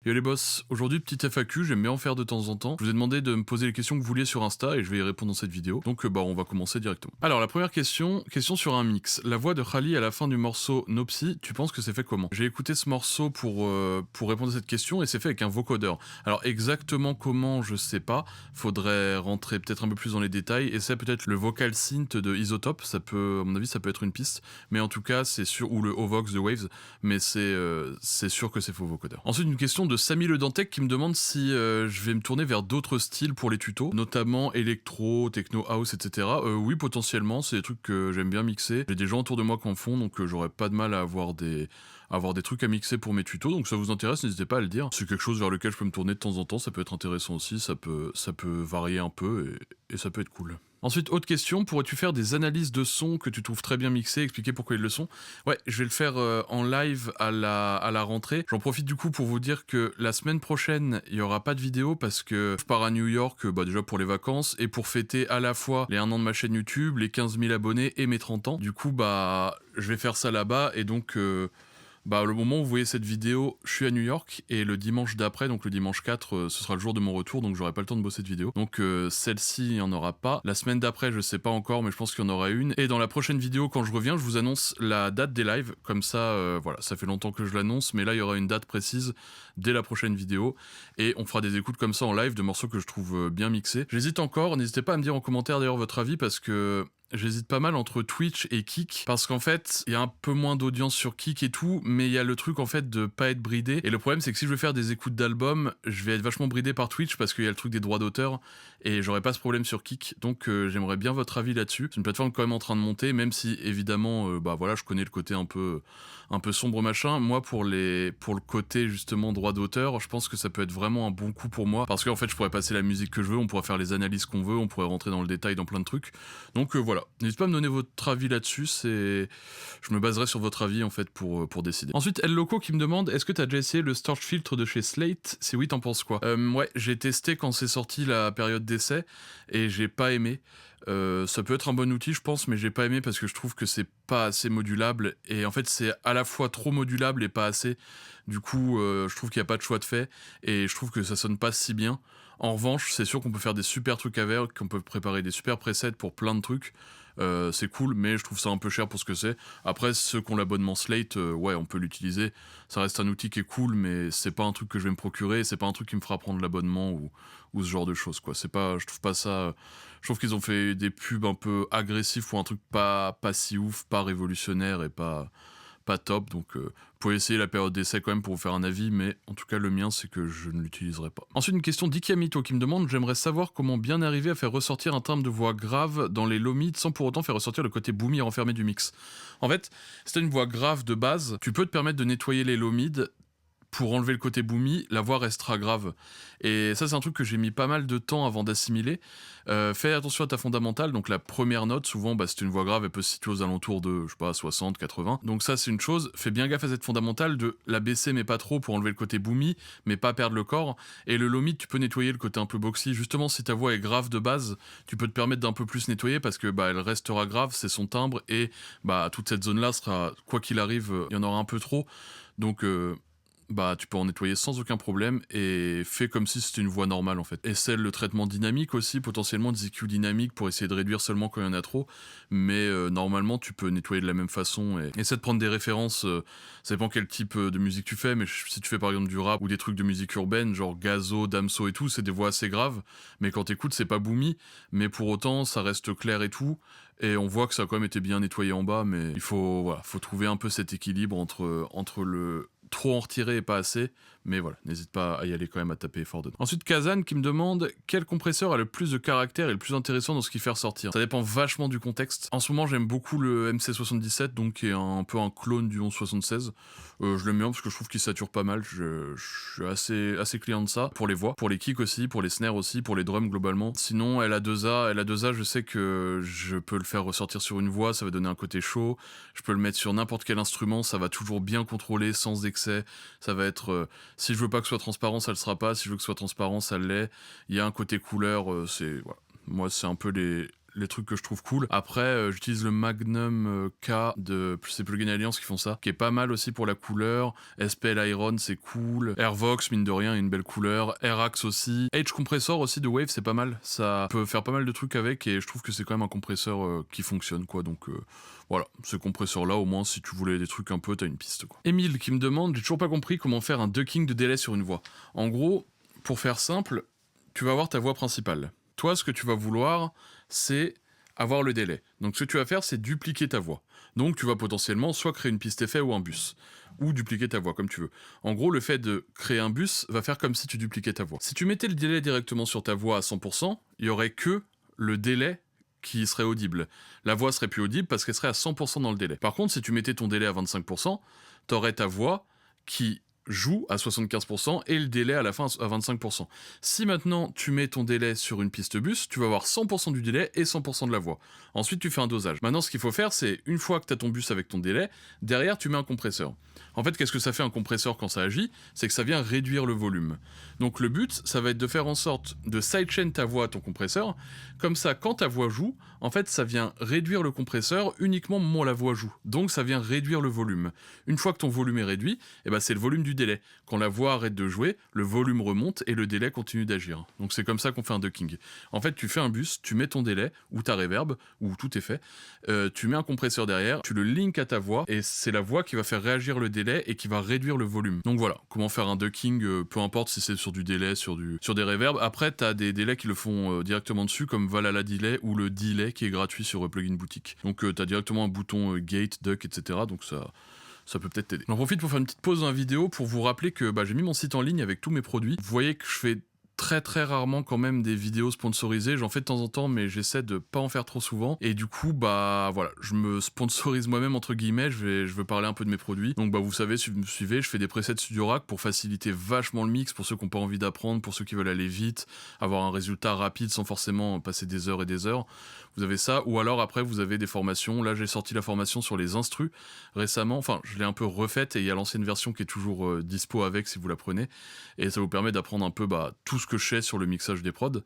Yo les boss, aujourd'hui petite FAQ, j'aime bien en faire de temps en temps. Je vous ai demandé de me poser les questions que vous vouliez sur Insta et je vais y répondre dans cette vidéo. Donc on va commencer directement. Alors la première question sur un mix. La voix de Khali à la fin du morceau Nopsy, tu penses que c'est fait comment? J'ai écouté ce morceau pour répondre à cette question et c'est fait avec un vocodeur. Alors exactement comment, je sais pas. Faudrait rentrer peut-être un peu plus dans les détails. Et c'est peut-être le vocal synth de Isotope, ça peut, à mon avis, ça peut être une piste. Mais en tout cas, c'est sûr, ou le Ovox de Waves, mais c'est sûr que c'est faux vocodeur. Ensuite, une question de Samy Le Dantec qui me demande si je vais me tourner vers d'autres styles pour les tutos, notamment électro, techno house, etc. Oui, potentiellement, c'est des trucs que j'aime bien mixer. J'ai des gens autour de moi qui en font, donc j'aurais pas de mal à avoir des trucs à mixer pour mes tutos, donc ça vous intéresse, n'hésitez pas à le dire. C'est quelque chose vers lequel je peux me tourner de temps en temps, ça peut être intéressant aussi, ça peut varier un peu et ça peut être cool. Ensuite, autre question, pourrais-tu faire des analyses de sons que tu trouves très bien mixés, expliquer pourquoi ils le sont? Ouais, je vais le faire en live à la rentrée. J'en profite du coup pour vous dire que la semaine prochaine, il y aura pas de vidéo parce que je pars à New York, déjà pour les vacances, et pour fêter à la fois les 1 an de ma chaîne YouTube, les 15 000 abonnés et mes 30 ans. Du coup, je vais faire ça là-bas, et donc... le moment où vous voyez cette vidéo, je suis à New York et le dimanche d'après, donc le dimanche 4, ce sera le jour de mon retour, donc j'aurai pas le temps de bosser de vidéo. Donc celle-ci, il y en aura pas. La semaine d'après, je sais pas encore, mais je pense qu'il y en aura une. Et dans la prochaine vidéo, quand je reviens, je vous annonce la date des lives. Comme ça, voilà, ça fait longtemps que je l'annonce, mais là, il y aura une date précise dès la prochaine vidéo. Et on fera des écoutes comme ça en live de morceaux que je trouve bien mixés. J'hésite encore, n'hésitez pas à me dire en commentaire d'ailleurs votre avis parce que... j'hésite pas mal entre Twitch et Kik, parce qu'en fait, il y a un peu moins d'audience sur Kik et tout, mais il y a le truc en fait de pas être bridé. Et le problème, c'est que si je veux faire des écoutes d'albums, je vais être vachement bridé par Twitch parce qu'il y a le truc des droits d'auteur, et j'aurais pas ce problème sur Kik. Donc j'aimerais bien votre avis là-dessus. C'est une plateforme quand même en train de monter, même si évidemment, je connais le côté un peu sombre machin. Moi, pour le côté justement droit d'auteur, je pense que ça peut être vraiment un bon coup pour moi, parce qu'en fait, je pourrais passer la musique que je veux, on pourrait faire les analyses qu'on veut, on pourrait rentrer dans le détail dans plein de trucs. Donc voilà. N'hésitez pas à me donner votre avis là-dessus, je me baserai sur votre avis en fait pour décider. Ensuite, El Loco qui me demande, est-ce que t'as déjà essayé le Storch Filtre de chez Slate? Si oui, t'en penses quoi? Ouais, j'ai testé quand c'est sorti la période d'essai, et j'ai pas aimé. Ça peut être un bon outil je pense, mais j'ai pas aimé parce que je trouve que c'est pas assez modulable, et en fait c'est à la fois trop modulable et pas assez. Du coup je trouve qu'il y a pas de choix de fait, et je trouve que ça sonne pas si bien. En revanche, c'est sûr qu'on peut faire des super trucs avec, qu'on peut préparer des super presets pour plein de trucs. C'est cool, mais je trouve ça un peu cher pour ce que c'est. Après, ceux qui ont l'abonnement Slate, ouais, on peut l'utiliser. Ça reste un outil qui est cool, mais c'est pas un truc que je vais me procurer, c'est pas un truc qui me fera prendre l'abonnement ou ce genre de choses, quoi. C'est pas, je trouve pas ça... Je trouve qu'ils ont fait des pubs un peu agressifs ou un truc pas si ouf, pas révolutionnaire et pas top, donc vous pouvez essayer la période d'essai quand même pour vous faire un avis, mais en tout cas le mien c'est que je ne l'utiliserai pas. Ensuite une question d'Ikiamito qui me demande, j'aimerais savoir comment bien arriver à faire ressortir un timbre de voix grave dans les low mid sans pour autant faire ressortir le côté boomy renfermé du mix. En fait, si t'as une voix grave de base, tu peux te permettre de nettoyer les low mid. Pour enlever le côté boomy, la voix restera grave. Et ça, c'est un truc que j'ai mis pas mal de temps avant d'assimiler. Fais attention à ta fondamentale, donc la première note, souvent, c'est une voix grave, elle peut se situer aux alentours de, 60, 80. Donc ça, c'est une chose. Fais bien gaffe à cette fondamentale, de la baisser, mais pas trop, pour enlever le côté boomy, mais pas perdre le corps. Et le low mid, tu peux nettoyer le côté un peu boxy. Justement, si ta voix est grave de base, tu peux te permettre d'un peu plus nettoyer, parce que elle restera grave, c'est son timbre, et toute cette zone-là sera, quoi qu'il arrive, il y en aura un peu trop. Donc... tu peux en nettoyer sans aucun problème, et fais comme si c'était une voix normale en fait. Essaie le traitement dynamique aussi, potentiellement des EQ dynamiques pour essayer de réduire seulement quand il y en a trop, mais normalement tu peux nettoyer de la même façon, et essaie de prendre des références, ça dépend quel type de musique tu fais, mais si tu fais par exemple du rap ou des trucs de musique urbaine, genre Gazo, Damso et tout, c'est des voix assez graves, mais quand t'écoutes c'est pas boomy, mais pour autant ça reste clair et tout, et on voit que ça a quand même été bien nettoyé en bas, mais il faut trouver un peu cet équilibre entre le trop en retirer et pas assez, mais voilà, n'hésite pas à y aller quand même, à taper fort dedans. Ensuite, Kazan qui me demande quel compresseur a le plus de caractère et le plus intéressant dans ce qu'il fait ressortir. Ça dépend vachement du contexte. En ce moment, j'aime beaucoup le MC77, donc qui est un peu un clone du 1176. Je l'aime bien parce que je trouve qu'il sature pas mal. Je suis assez client de ça. Pour les voix, pour les kicks aussi, pour les snares aussi, pour les drums globalement. Sinon, LA2A, je sais que je peux le faire ressortir sur une voix, ça va donner un côté chaud. Je peux le mettre sur n'importe quel instrument, ça va toujours bien contrôler, sans excès. Ça va être... si je veux pas que ce soit transparent, ça le sera pas. Si je veux que ce soit transparent, ça l'est. Il y a un côté couleur, voilà. Moi, c'est un peu les trucs que je trouve cool. Après, j'utilise le Magnum K de ces Plugin Alliance qui font ça, qui est pas mal aussi pour la couleur. SPL Iron, c'est cool. Airvox, mine de rien, une belle couleur. Airax aussi. Edge Compressor aussi de Wave, c'est pas mal. Ça peut faire pas mal de trucs avec et je trouve que c'est quand même un compresseur qui fonctionne, quoi. Donc voilà, ce compresseur-là, au moins, si tu voulais des trucs un peu, t'as une piste, quoi. Emile qui me demande, j'ai toujours pas compris comment faire un ducking de délai sur une voix. En gros, pour faire simple, tu vas avoir ta voix principale. Toi, ce que tu vas vouloir, c'est avoir le délai. Donc ce que tu vas faire, c'est dupliquer ta voix. Donc tu vas potentiellement soit créer une piste effet ou un bus, ou dupliquer ta voix, comme tu veux. En gros, le fait de créer un bus va faire comme si tu dupliquais ta voix. Si tu mettais le délai directement sur ta voix à 100%, il y aurait que le délai qui serait audible. La voix serait plus audible parce qu'elle serait à 100% dans le délai. Par contre, si tu mettais ton délai à 25%, t'aurais ta voix qui joue à 75% et le délai à la fin à 25%. Si maintenant tu mets ton délai sur une piste bus, tu vas avoir 100% du délai et 100% de la voix. Ensuite, tu fais un dosage. Maintenant, ce qu'il faut faire, c'est une fois que tu as ton bus avec ton délai, derrière, tu mets un compresseur. En fait, qu'est-ce que ça fait un compresseur quand ça agit? C'est que ça vient réduire le volume. Donc le but, ça va être de faire en sorte de sidechain ta voix à ton compresseur. Comme ça, quand ta voix joue, en fait, ça vient réduire le compresseur uniquement au moment où la voix joue. Donc ça vient réduire le volume. Une fois que ton volume est réduit, eh ben, c'est le volume du délai. Quand la voix arrête de jouer, le volume remonte et le délai continue d'agir. Donc c'est comme ça qu'on fait un ducking. En fait, tu fais un bus, tu mets ton délai, ou ta reverb, ou tout est fait, tu mets un compresseur derrière, tu le link à ta voix, et c'est la voix qui va faire réagir le délai et qui va réduire le volume. Donc voilà, comment faire un ducking, peu importe si c'est sur du délai, sur des reverbs. Après, t'as des délais qui le font directement dessus, comme Valhalla Delay, ou le delay qui est gratuit sur Plugin Boutique. Donc t'as directement un bouton gate, duck, etc. Donc ça peut peut-être t'aider. J'en profite pour faire une petite pause dans la vidéo pour vous rappeler que j'ai mis mon site en ligne avec tous mes produits. Vous voyez que je fais très rarement quand même des vidéos sponsorisées, j'en fais de temps en temps mais j'essaie de pas en faire trop souvent et du coup voilà, je me sponsorise moi-même entre guillemets, je veux parler un peu de mes produits. Donc vous savez, si vous me suivez, je fais des presets Studio Rack pour faciliter vachement le mix pour ceux qui n'ont pas envie d'apprendre, pour ceux qui veulent aller vite, avoir un résultat rapide sans forcément passer des heures et des heures. Vous avez ça, ou alors après vous avez des formations. Là j'ai sorti la formation sur les instrus récemment, enfin je l'ai un peu refaite et il y a l'ancienne version qui est toujours dispo avec si vous la prenez, et ça vous permet d'apprendre un peu tout ce que je sais sur le mixage des prods.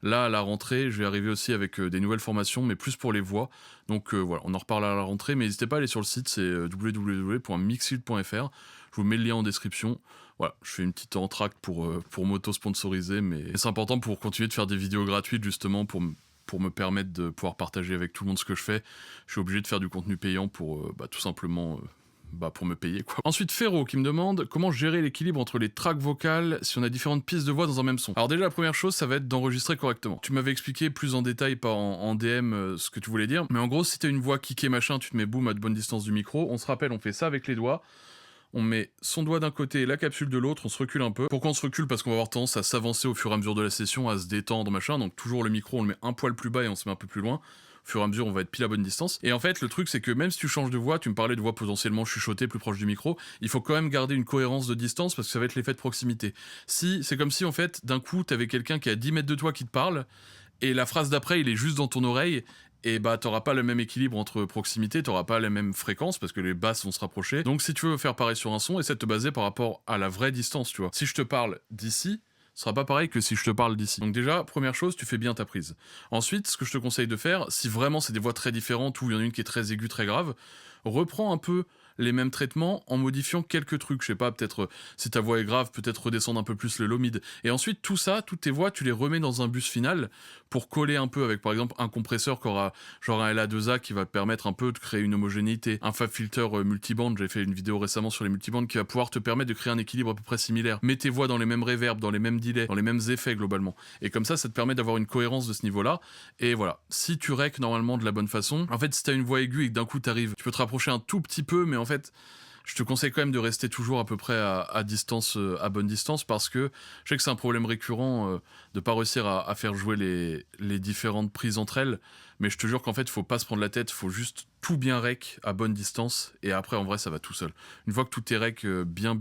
Là à la rentrée je vais arriver aussi avec des nouvelles formations mais plus pour les voix, donc voilà, on en reparle à la rentrée, mais n'hésitez pas à aller sur le site, c'est www.mixfield.fr, je vous mets le lien en description. Voilà, je fais une petite entracte pour m'auto-sponsoriser, mais c'est important pour continuer de faire des vidéos gratuites justement pour me permettre de pouvoir partager avec tout le monde ce que je fais. Je suis obligé de faire du contenu payant pour tout simplement pour me payer, quoi. Ensuite, Ferro qui me demande comment gérer l'équilibre entre les tracks vocales si on a différentes pistes de voix dans un même son. Alors déjà, la première chose, ça va être d'enregistrer correctement. Tu m'avais expliqué plus en détail, pas en DM, ce que tu voulais dire, mais en gros, si t'as une voix kickée machin, tu te mets boum à de bonne distance du micro. On se rappelle, on fait ça avec les doigts. On met son doigt d'un côté et la capsule de l'autre, on se recule un peu. Pourquoi on se recule? Parce qu'on va avoir tendance à s'avancer au fur et à mesure de la session, à se détendre, machin. Donc toujours le micro, on le met un poil plus bas et on se met un peu plus loin. Au fur et à mesure, on va être pile à bonne distance. Et en fait, le truc, c'est que même si tu changes de voix, tu me parlais de voix potentiellement chuchotée, plus proche du micro, il faut quand même garder une cohérence de distance parce que ça va être l'effet de proximité. C'est comme si, en fait, d'un coup, t'avais quelqu'un qui est à 10 mètres de toi qui te parle, et la phrase d'après, il est juste dans ton oreille, et t'auras pas le même équilibre entre proximité, t'auras pas la même fréquence parce que les basses vont se rapprocher. Donc si tu veux faire pareil sur un son, essaie de te baser par rapport à la vraie distance, tu vois. Si je te parle d'ici, ce sera pas pareil que si je te parle d'ici. Donc déjà, première chose, tu fais bien ta prise. Ensuite, ce que je te conseille de faire, si vraiment c'est des voix très différentes ou il y en a une qui est très aiguë, très grave, reprends un peu les mêmes traitements en modifiant quelques trucs. Je sais pas, peut-être si ta voix est grave, peut-être redescendre un peu plus le low mid. Et ensuite, tout ça, toutes tes voix, tu les remets dans un bus final pour coller un peu avec, par exemple, un compresseur qui aura genre un LA2A qui va te permettre un peu de créer une homogénéité. Un Fab Filter multiband, j'avais fait une vidéo récemment sur les multibands qui va pouvoir te permettre de créer un équilibre à peu près similaire. Mets tes voix dans les mêmes reverbs, dans les mêmes delays, dans les mêmes effets globalement. Et comme ça te permet d'avoir une cohérence de ce niveau-là. Et voilà, si tu rec normalement de la bonne façon, en fait, si t'as une voix aiguë et que d'un coup t'arrives, tu peux te rapprocher un tout petit peu, mais en fait, je te conseille quand même de rester toujours à peu près à distance, à bonne distance, parce que je sais que c'est un problème récurrent de pas réussir à faire jouer les différentes prises entre elles, mais je te jure qu'en fait, il faut pas se prendre la tête, il faut juste tout bien rec à bonne distance, et après, en vrai, ça va tout seul. Une fois que tout est rec bien,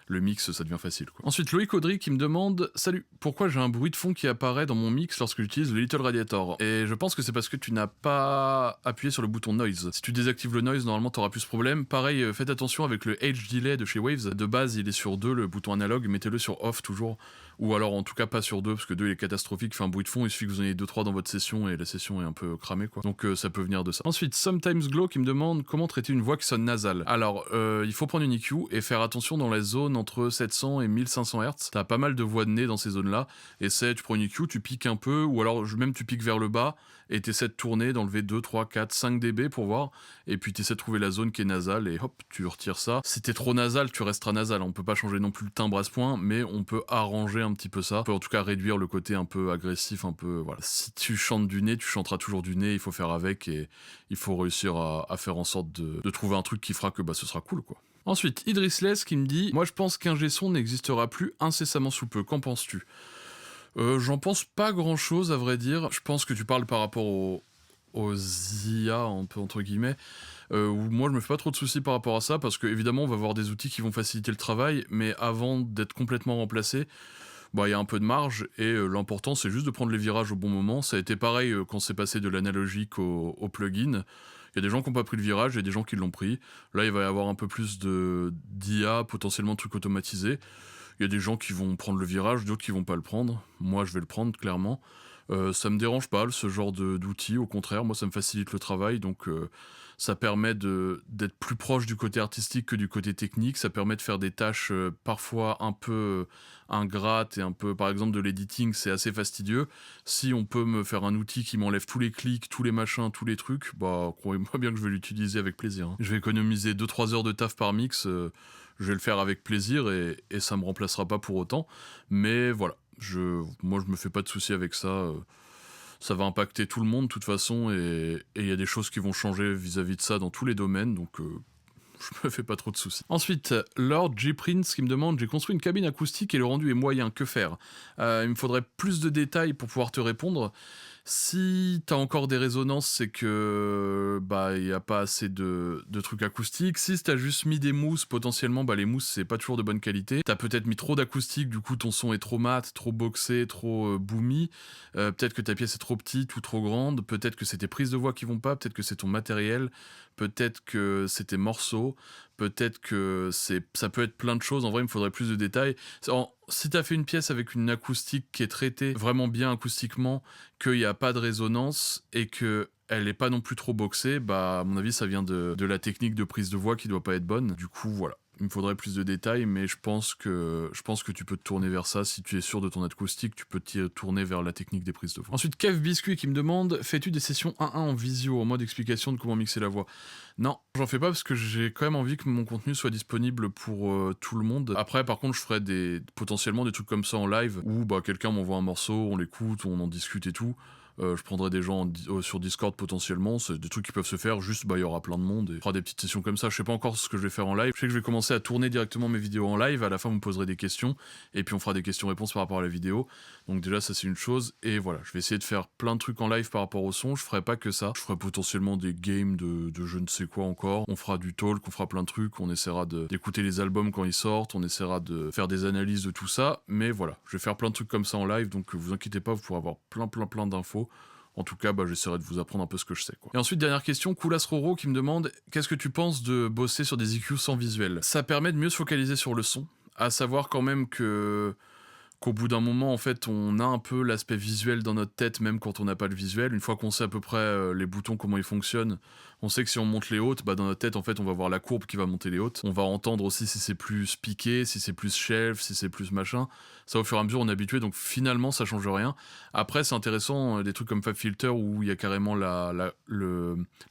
le mix, ça devient facile, quoi. Ensuite, Loïc Audry qui me demande « Salut, pourquoi j'ai un bruit de fond qui apparaît dans mon mix lorsque j'utilise le Little Radiator ?» Et je pense que c'est parce que tu n'as pas appuyé sur le bouton Noise. Si tu désactives le Noise, normalement t'auras plus ce problème. Pareil, faites attention avec le Edge Delay de chez Waves. De base, il est sur 2, le bouton analogue, mettez-le sur Off toujours. Ou alors en tout cas pas sur 2, parce que 2 il est catastrophique, fait un bruit de fond, il suffit que vous en ayez 2-3 dans votre session et la session est un peu cramée, quoi. Donc ça peut venir de ça. Ensuite, Sometimes Glow qui me demande comment traiter une voix qui sonne nasale. Alors, il faut prendre une EQ et faire attention dans la zone entre 700 et 1500 Hz. T'as pas mal de voix de nez dans ces zones-là. Et tu prends une EQ, tu piques un peu, ou alors même tu piques vers le bas, et t'essaies de tourner, d'enlever 2, 3, 4, 5 dB pour voir, et puis t'essaies de trouver la zone qui est nasale, et hop, tu retires ça. Si t'es trop nasal, tu resteras nasal. On peut pas changer non plus le timbre à ce point, mais on peut arranger un petit peu ça. On peut en tout cas réduire le côté un peu agressif, un peu, voilà. Si tu chantes du nez, tu chanteras toujours du nez, il faut faire avec, et il faut réussir à faire en sorte de trouver un truc qui fera que ce sera cool, quoi. Ensuite, Idrisless qui me dit « Moi je pense qu'un G-son n'existera plus incessamment sous peu, qu'en penses-tu » J'en pense pas grand-chose, à vrai dire. Je pense que tu parles par rapport aux IA, un peu entre guillemets, où moi je me fais pas trop de soucis par rapport à ça, parce que évidemment on va avoir des outils qui vont faciliter le travail, mais avant d'être complètement remplacé, il y a un peu de marge, et l'important c'est juste de prendre les virages au bon moment. Ça a été pareil quand c'est passé de l'analogique au plugin. Il y a des gens qui n'ont pas pris le virage et des gens qui l'ont pris. Là, il va y avoir un peu plus d'IA, potentiellement de trucs automatisés. Il y a des gens qui vont prendre le virage, d'autres qui vont pas le prendre. Moi, je vais le prendre, clairement. Ça me dérange pas, ce genre d'outils. Au contraire, moi, ça me facilite le travail. Donc, ça permet d'être plus proche du côté artistique que du côté technique. Ça permet de faire des tâches parfois un peu ingrates et un peu, par exemple, de l'editing, c'est assez fastidieux. Si on peut me faire un outil qui m'enlève tous les clics, tous les machins, tous les trucs, croyez-moi bien que je vais l'utiliser avec plaisir, hein. Je vais économiser 2-3 heures de taf par mix. Je vais le faire avec plaisir et ça me remplacera pas pour autant. Mais voilà, moi je me fais pas de soucis avec ça. Ça va impacter tout le monde de toute façon, et il y a des choses qui vont changer vis-à-vis de ça dans tous les domaines, donc je me fais pas trop de soucis. Ensuite, Lord J. Prince qui me demande « J'ai construit une cabine acoustique et le rendu est moyen, que faire ?» Il me faudrait plus de détails pour pouvoir te répondre. Si t'as encore des résonances, c'est que il y a pas assez de trucs acoustiques. Si t'as juste mis des mousses, potentiellement les mousses c'est pas toujours de bonne qualité. T'as peut-être mis trop d'acoustique, du coup ton son est trop mat, trop boxé, trop boomy. Peut-être que ta pièce est trop petite ou trop grande. Peut-être que c'est tes prises de voix qui vont pas. Peut-être que c'est ton matériel. Peut-être que c'est tes morceaux. Peut-être que ça peut être plein de choses. En vrai, il me faudrait plus de détails. Si t'as fait une pièce avec une acoustique qui est traitée vraiment bien acoustiquement, qu'il n'y a pas de résonance et que elle est pas non plus trop boxée, à mon avis, ça vient de la technique de prise de voix qui doit pas être bonne. Du coup, voilà. Il me faudrait plus de détails, mais je pense que tu peux te tourner vers ça. Si tu es sûr de ton acoustique, tu peux te tourner vers la technique des prises de voix. Ensuite, Kev Biscuit qui me demande « Fais-tu des sessions 1-1 en visio, en mode explication de comment mixer la voix ?» Non, j'en fais pas parce que j'ai quand même envie que mon contenu soit disponible pour tout le monde. Après, par contre, je ferai potentiellement des trucs comme ça en live, où quelqu'un m'envoie un morceau, on l'écoute, on en discute et tout. Je prendrai des gens sur Discord potentiellement, c'est des trucs qui peuvent se faire, juste il y aura plein de monde et je ferai des petites sessions comme ça. Je sais pas encore ce que je vais faire en live. Je sais que je vais commencer à tourner directement mes vidéos en live, à la fin vous me poserez des questions et puis on fera des questions-réponses par rapport à la vidéo. Donc déjà ça c'est une chose, et voilà, je vais essayer de faire plein de trucs en live par rapport au son. Je ferai pas que ça, je ferai potentiellement des games de je ne sais quoi encore, on fera du talk, on fera plein de trucs, on essaiera d'écouter les albums quand ils sortent, on essaiera de faire des analyses de tout ça, mais voilà, je vais faire plein de trucs comme ça en live, donc vous inquiétez pas, vous pourrez avoir plein d'infos. En tout cas, j'essaierai de vous apprendre un peu ce que je sais, quoi. Et ensuite, dernière question, Koulas Roro qui me demande « Qu'est-ce que tu penses de bosser sur des EQ sans visuel ?» Ça permet de mieux se focaliser sur le son, à savoir quand même qu'au bout d'un moment, en fait, on a un peu l'aspect visuel dans notre tête, même quand on n'a pas le visuel. Une fois qu'on sait à peu près les boutons, comment ils fonctionnent, on sait que si on monte les hautes, dans notre tête, en fait, on va voir la courbe qui va monter les hautes. On va entendre aussi si c'est plus piqué, si c'est plus shelf, si c'est plus machin. Ça, au fur et à mesure, on est habitué, donc finalement, ça change rien. Après, c'est intéressant, des trucs comme FabFilter, où il y a carrément la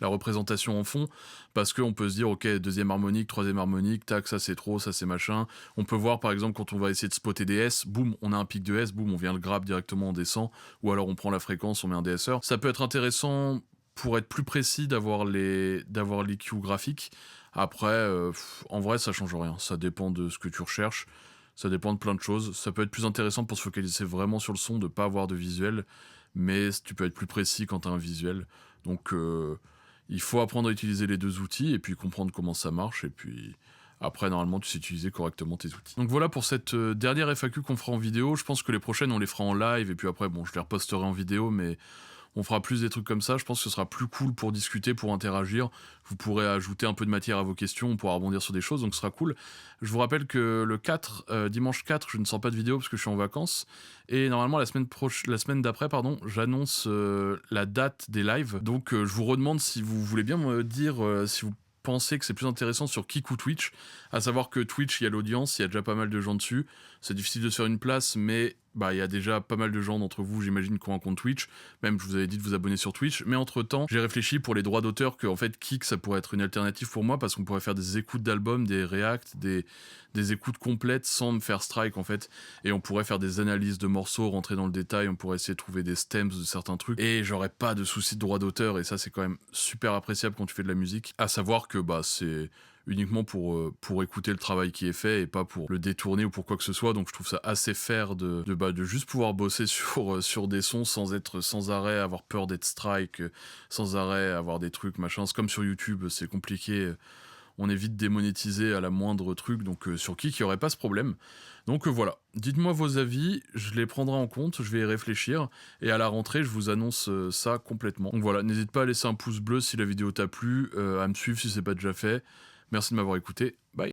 représentation en fond, parce qu'on peut se dire, ok, deuxième harmonique, troisième harmonique, tac, ça c'est trop, ça c'est machin. On peut voir, par exemple, quand on va essayer de spotter des S, boum, on a un pic de S, boum, on vient le grab directement, on descend, ou alors on prend la fréquence, on met un DSR. Ça peut être intéressant pour être plus précis d'avoir l'EQ graphique. Après, en vrai, ça change rien. Ça dépend de ce que tu recherches. Ça dépend de plein de choses. Ça peut être plus intéressant pour se focaliser vraiment sur le son, de pas avoir de visuel. Mais tu peux être plus précis quand tu as un visuel. Donc, il faut apprendre à utiliser les deux outils et puis comprendre comment ça marche. Et puis, Après, normalement, tu sais utiliser correctement tes outils. Donc voilà pour cette dernière FAQ qu'on fera en vidéo. Je pense que les prochaines, on les fera en live, et puis après, bon, je les reposterai en vidéo, mais on fera plus des trucs comme ça. Je pense que ce sera plus cool pour discuter, pour interagir. Vous pourrez ajouter un peu de matière à vos questions, on pourra rebondir sur des choses, donc ce sera cool. Je vous rappelle que le 4, dimanche 4, je ne sors pas de vidéo parce que je suis en vacances. Et normalement, la semaine d'après, pardon, j'annonce la date des lives. Donc je vous redemande si vous voulez bien me dire si vous pensez que c'est plus intéressant sur Kick ou Twitch, à savoir que Twitch, il y a l'audience, il y a déjà pas mal de gens dessus, c'est difficile de se faire une place, mais bah il y a déjà pas mal de gens d'entre vous, j'imagine, qui ont un compte Twitch, même je vous avais dit de vous abonner sur Twitch, mais entre-temps, j'ai réfléchi pour les droits d'auteur que en fait Kick, ça pourrait être une alternative pour moi, parce qu'on pourrait faire des écoutes d'albums, des reacts, des écoutes complètes sans me faire strike en fait, et on pourrait faire des analyses de morceaux, rentrer dans le détail, on pourrait essayer de trouver des stems de certains trucs, et j'aurais pas de soucis de droits d'auteur, et ça c'est quand même super appréciable quand tu fais de la musique, à savoir que bah c'est uniquement pour écouter le travail qui est fait et pas pour le détourner ou pour quoi que ce soit, donc je trouve ça assez fair de juste pouvoir bosser sur des sons sans être sans arrêt, avoir peur d'être strike, sans arrêt avoir des trucs machin, c'est comme sur YouTube, c'est compliqué, on est vite démonétisé à la moindre truc, donc sur Kick il n'y aurait pas ce problème. Donc voilà, dites-moi vos avis, je les prendrai en compte, je vais y réfléchir, et à la rentrée je vous annonce ça complètement. Donc voilà, n'hésite pas à laisser un pouce bleu si la vidéo t'a plu, à me suivre si c'est pas déjà fait. Merci de m'avoir écouté,